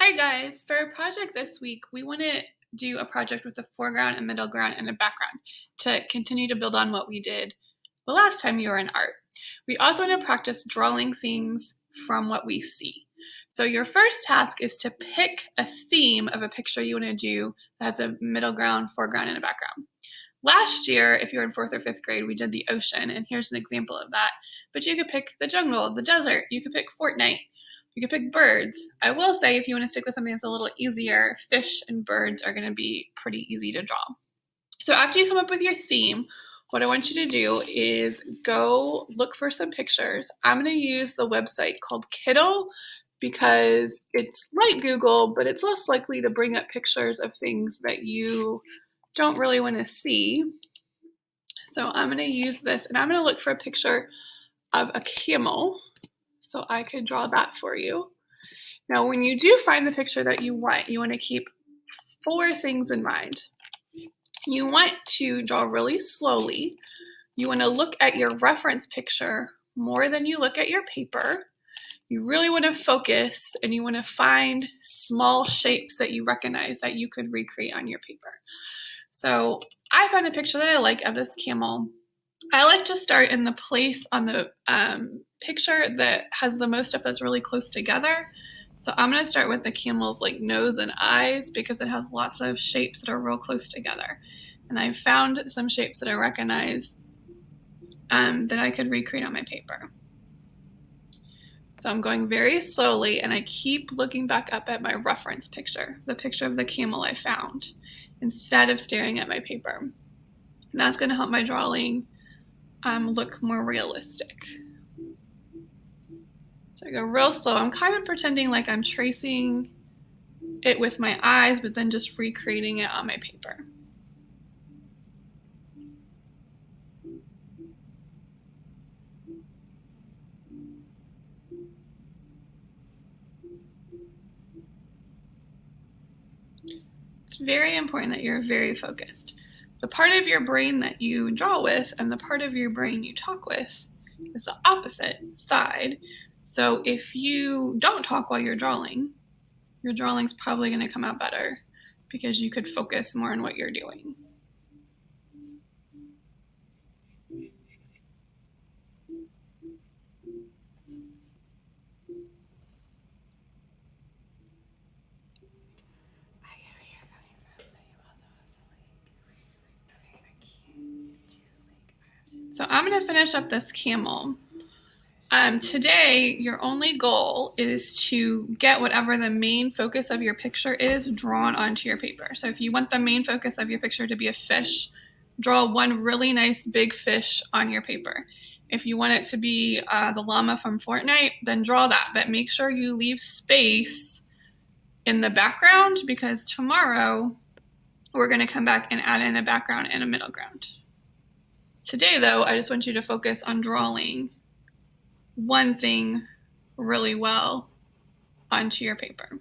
Hi guys, for our project this week, we want to do a project with a foreground, a middle ground, and a background to continue to build on what we did the last time you were in art. We also want to practice drawing things from what we see. So your first task is to pick a theme of a picture you want to do that has a middle ground, foreground, and a background. Last year, if you were in 4th or 5th grade, we did the ocean, and here's an example of that. But you could pick the jungle, the desert, you could pick Fortnite. You could pick birds. I will say if you want to stick with something that's a little easier, fish and birds are going to be pretty easy to draw. So after you come up with your theme, what I want you to do is go look for some pictures. I'm going to use the website called Kiddle because it's like Google, but it's less likely to bring up pictures of things that you don't really want to see. So I'm going to use this, and I'm going to look for a picture of a camel. So I could draw that for you. Now, when you do find the picture that you want to keep 4 things in mind. You want to draw really slowly. You want to look at your reference picture more than you look at your paper. You really want to focus, and you want to find small shapes that you recognize that you could recreate on your paper. So I found a picture that I like of this camel. I like to start in the place on the picture that has the most stuff that's really close together. So I'm going to start with the camel's nose and eyes because it has lots of shapes that are real close together. And I found some shapes that I recognize that I could recreate on my paper. So I'm going very slowly, and I keep looking back up at my reference picture, the picture of the camel I found, instead of staring at my paper. And that's going to help my drawing look more realistic. So I go real slow. I'm kind of pretending like I'm tracing it with my eyes, but then just recreating it on my paper. It's very important that you're very focused. The part of your brain that you draw with and the part of your brain you talk with is the opposite side. So if you don't talk while you're drawing, your drawing's probably going to come out better because you could focus more on what you're doing. So I'm going to finish up this camel. Today, your only goal is to get whatever the main focus of your picture is drawn onto your paper. So if you want the main focus of your picture to be a fish, draw one really nice big fish on your paper. If you want it to be the llama from Fortnite, then draw that. But make sure you leave space in the background because tomorrow we're going to come back and add in a background and a middle ground. Today, though, I just want you to focus on drawing one thing really well onto your paper.